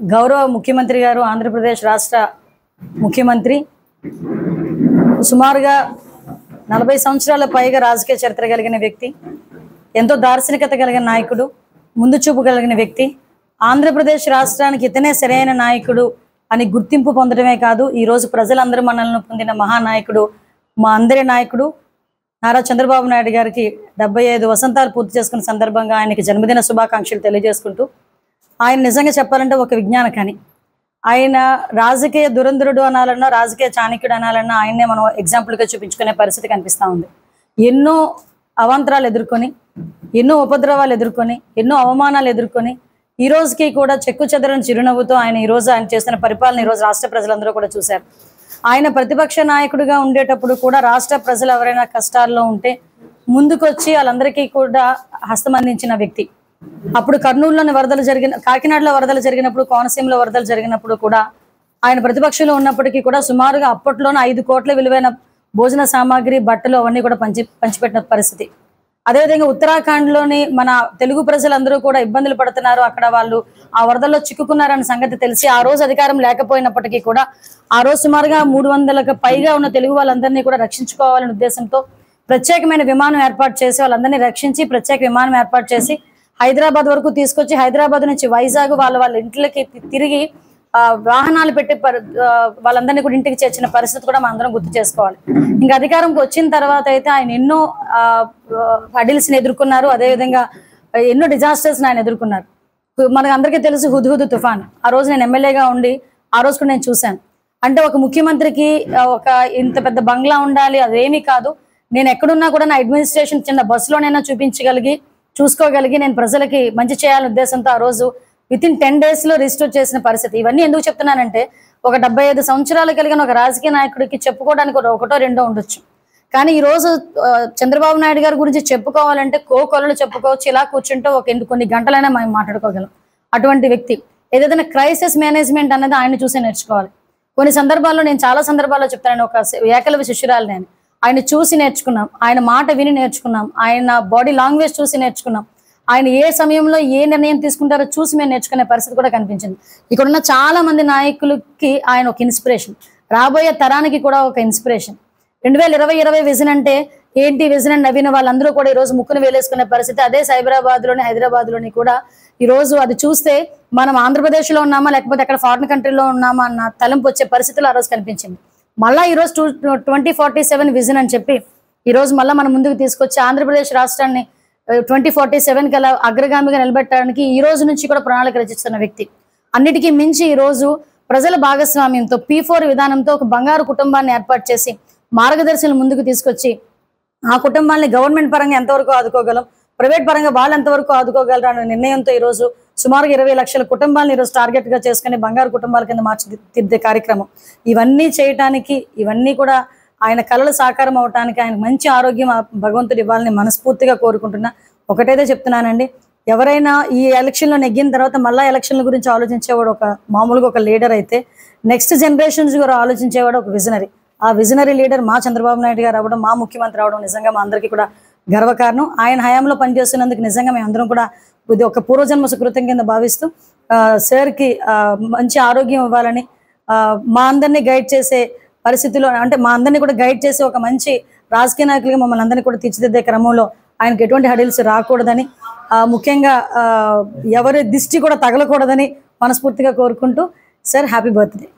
గౌరవ ముఖ్యమంత్రి గారు ఆంధ్రప్రదేశ్ రాష్ట్ర ముఖ్యమంత్రి సుమారుగా 40 సంవత్సరాల పైగా రాజకీయ చరిత్ర కలిగిన వ్యక్తి, ఎంతో దార్శనికత కలిగిన నాయకుడు, ముందు చూపు కలిగిన వ్యక్తి, ఆంధ్రప్రదేశ్ రాష్ట్రానికి ఇతనే సరైన నాయకుడు అని గుర్తింపు పొందడమే కాదు, ఈ రోజు ప్రజలందరూ మనల్ని పొందిన మహానాయకుడు, మా అందరి నాయకుడు నారా చంద్రబాబు నాయుడు గారికి 75 వసంతాలు పూర్తి చేసుకున్న సందర్భంగా ఆయనకి జన్మదిన శుభాకాంక్షలు తెలియజేసుకుంటూ, ఆయన నిజంగా చెప్పాలంటే ఒక విజ్ఞానకని. ఆయన రాజకీయ దురంధరుడు అనాలన్నా, రాజకీయ చాణక్యుడు అనాలన్నా ఆయన్నే మనం ఎగ్జాంపుల్గా చూపించుకునే పరిస్థితి కనిపిస్తూ ఉంది. ఎన్నో అవాంతరాలు ఎదుర్కొని, ఎన్నో ఉపద్రవాలు ఎదుర్కొని, ఎన్నో అవమానాలు ఎదుర్కొని, ఈ రోజుకి కూడా చెక్కు చెదరని చిరునవ్వుతో ఆయన చేస్తున్న పరిపాలన ఈరోజు రాష్ట్ర ప్రజలందరూ కూడా చూశారు. ఆయన ప్రతిపక్ష నాయకుడిగా ఉండేటప్పుడు కూడా రాష్ట్ర ప్రజలు ఎవరైనా కష్టాల్లో ఉంటే ముందుకొచ్చి వాళ్ళందరికీ కూడా హస్తం అందించిన వ్యక్తి. అప్పుడు కర్నూలులోని వరదలు కాకినాడలో వరదలు జరిగినప్పుడు, కోనసీమలో వరదలు జరిగినప్పుడు కూడా ఆయన ప్రతిపక్షంలో ఉన్నప్పటికీ కూడా సుమారుగా అప్పట్లోనే 5 కోట్ల విలువైన భోజన సామాగ్రి, బట్టలు అవన్నీ కూడా పంచిపెట్టిన పరిస్థితి. అదేవిధంగా ఉత్తరాఖండ్లోని మన తెలుగు ప్రజలందరూ కూడా ఇబ్బందులు పడుతున్నారు, అక్కడ వాళ్ళు ఆ వరదల్లో చిక్కుకున్నారన్న సంగతి తెలిసి ఆ రోజు అధికారం లేకపోయినప్పటికీ కూడా ఆ రోజు సుమారుగా 300కు పైగా ఉన్న తెలుగు వాళ్ళందరినీ కూడా రక్షించుకోవాలనే ఉద్దేశంతో ప్రత్యేకమైన విమానం ఏర్పాటు చేసి వాళ్ళందరినీ రక్షించి ప్రత్యేక విమానం ఏర్పాటు చేసి హైదరాబాద్ వరకు తీసుకొచ్చి, హైదరాబాద్ నుంచి వైజాగ్ వాళ్ళ ఇంట్లకి తిరిగి వాహనాలు పెట్టి వాళ్ళందరినీ కూడా ఇంటికి చేర్చిన పరిస్థితి కూడా మనందరం గుర్తు చేసుకోవాలి. ఇంకా అధికారంకి వచ్చిన తర్వాత అయితే ఆయన ఎన్నో హడిల్స్ని ఎదుర్కొన్నారు, అదేవిధంగా ఎన్నో డిజాస్టర్స్ని ఆయన ఎదుర్కొన్నారు. మనకు అందరికీ తెలుసు హుద్హుద్ తుఫాన్. ఆ రోజు నేను ఎమ్మెల్యేగా ఉండి ఆ రోజు కూడా నేను చూశాను. అంటే ఒక ముఖ్యమంత్రికి ఒక ఇంత పెద్ద బంగ్లా ఉండాలి, అదేమీ కాదు. నేను ఎక్కడున్నా కూడా నా అడ్మినిస్ట్రేషన్ చిన్న బస్సులోనైనా చూసుకోగలిగి నేను ప్రజలకి మంచి చేయాలనే ఉద్దేశంతో ఆ రోజు వితిన్ 10 డేస్లో రిస్టోర్ చేసిన పరిస్థితి. ఇవన్నీ ఎందుకు చెప్తున్నానంటే, ఒక 75 సంవత్సరాలు కలిగిన ఒక రాజకీయ నాయకుడికి చెప్పుకోవడానికి ఒకటో రెండో ఉండొచ్చు, కానీ ఈరోజు చంద్రబాబు నాయుడు గారి గురించి చెప్పుకోవాలంటే కోకొలలు చెప్పుకోవచ్చు. ఇలా కూర్చుంటే కొన్ని గంటలైనా మనం మాట్లాడుకోగలం. అటువంటి వ్యక్తి. ఏదైనా క్రైసిస్ మేనేజ్మెంట్ అనేది ఆయన చూసి నేర్చుకోవాలి. కొన్ని సందర్భాల్లో, నేను చాలా సందర్భాల్లో చెప్తాను, ఒక ఏకలవ్య శిష్యురాలు నేను. ఆయన చూసి నేర్చుకున్నాం, ఆయన మాట విని నేర్చుకున్నాం, ఆయన బాడీ లాంగ్వేజ్ చూసి నేర్చుకున్నాం, ఆయన ఏ సమయంలో ఏ నిర్ణయం తీసుకుంటారో చూసి మేము నేర్చుకునే పరిస్థితి కూడా కనిపించింది. ఇక్కడ ఉన్న చాలా మంది నాయకులకి ఆయన ఒక ఇన్స్పిరేషన్, రాబోయే తరానికి కూడా ఒక ఇన్స్పిరేషన్. 2020 విజన్ అంటే ఏంటి విజన్ అని నవ్విన వాళ్ళందరూ కూడా ఈరోజు ముక్కును వేలేసుకునే పరిస్థితి. అదే సైబరాబాద్లోని, హైదరాబాద్లోని కూడా ఈరోజు అది చూస్తే మనం ఆంధ్రప్రదేశ్లో ఉన్నామా లేకపోతే అక్కడ ఫారిన్ కంట్రీలో ఉన్నామా అన్న తలంపు వచ్చే పరిస్థితులు ఆ రోజు కనిపించింది. మళ్ళీ ఈరోజు 2047 విజన్ అని చెప్పి ఈరోజు మళ్ళీ మనం ముందుకు తీసుకొచ్చి ఆంధ్రప్రదేశ్ రాష్ట్రాన్ని 2047 కల్లా అగ్రగామిగా నిలబెట్టడానికి ఈ రోజు నుంచి కూడా ప్రణాళిక రచిస్తున్న వ్యక్తి. అన్నిటికీ మించి ఈరోజు ప్రజల భాగస్వామ్యంతో P4 విధానంతో ఒక బంగారు కుటుంబాన్ని ఏర్పాటు చేసి మార్గదర్శనం ముందుకు తీసుకొచ్చి ఆ కుటుంబాన్ని గవర్నమెంట్ పరంగా ఎంతవరకు ఆదుకోగలం, ప్రైవేట్ పరంగా వాళ్ళు ఎంతవరకు ఆదుకోగలరు అనే నిర్ణయంతో ఈరోజు సుమారుగా 20 లక్షల కుటుంబాలను ఈరోజు టార్గెట్గా చేసుకుని బంగారు కుటుంబాల కింద మార్చిదిద్దే కార్యక్రమం. ఇవన్నీ చేయటానికి, ఇవన్నీ కూడా ఆయన కళలు సాకారం అవటానికి ఆయన మంచి ఆరోగ్యం భగవంతుడు ఇవ్వాలని మనస్ఫూర్తిగా కోరుకుంటున్నా. ఒకటైతే చెప్తున్నానండి, ఎవరైనా ఈ ఎలక్షన్లో నెగ్గిన తర్వాత మళ్ళీ ఎలక్షన్ల గురించి ఆలోచించేవాడు మామూలుగా ఒక లీడర్ అయితే, నెక్స్ట్ జనరేషన్స్ కూడా ఆలోచించేవాడు ఒక విజనరీ. ఆ విజనరీ లీడర్ మా చంద్రబాబు నాయుడు గారు అవ్వడం, మా ముఖ్యమంత్రి అవడం నిజంగా మా అందరికీ కూడా గర్వకారణం. ఆయన హయాంలో పనిచేస్తున్నందుకు నిజంగా మేము అందరం కూడా ఇది ఒక పూర్వజన్మ సుకృతం కింద భావిస్తూ సార్కి మంచి ఆరోగ్యం ఇవ్వాలని, మా అందరినీ గైడ్ చేసే పరిస్థితిలో, అంటే మా అందరినీ కూడా గైడ్ చేసి ఒక మంచి రాజకీయ నాయకులుగా మమ్మల్ని అందరినీ కూడా తీర్చిదిద్దే క్రమంలో ఆయనకి ఎటువంటి హడిల్స్ రాకూడదని, ముఖ్యంగా ఎవరి దిష్టి కూడా తగలకూడదని మనస్ఫూర్తిగా కోరుకుంటూ, సార్ హ్యాపీ బర్త్డే.